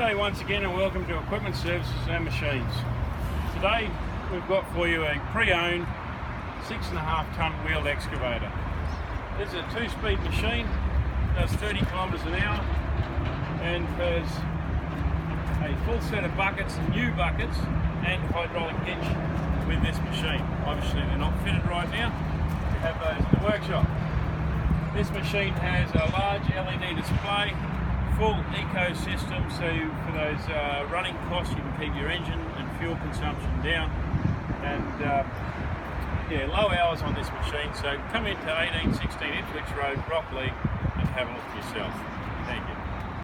G'day once again and welcome to Equipment Services and Machines. Today we've got for you a pre-owned 6.5 tonne wheeled excavator. This is a 2-speed machine, does 30 kilometres an hour and has a full set of buckets, new buckets and hydraulic hitch with this machine. Obviously they're not fitted right now, we have those in the workshop. This machine has a large LED display, full ecosystem, so for those running costs you can keep your engine and fuel consumption down, and low hours on this machine. So come into 1816 Ipswich Road, Brockley, and have a look for yourself. Thank you.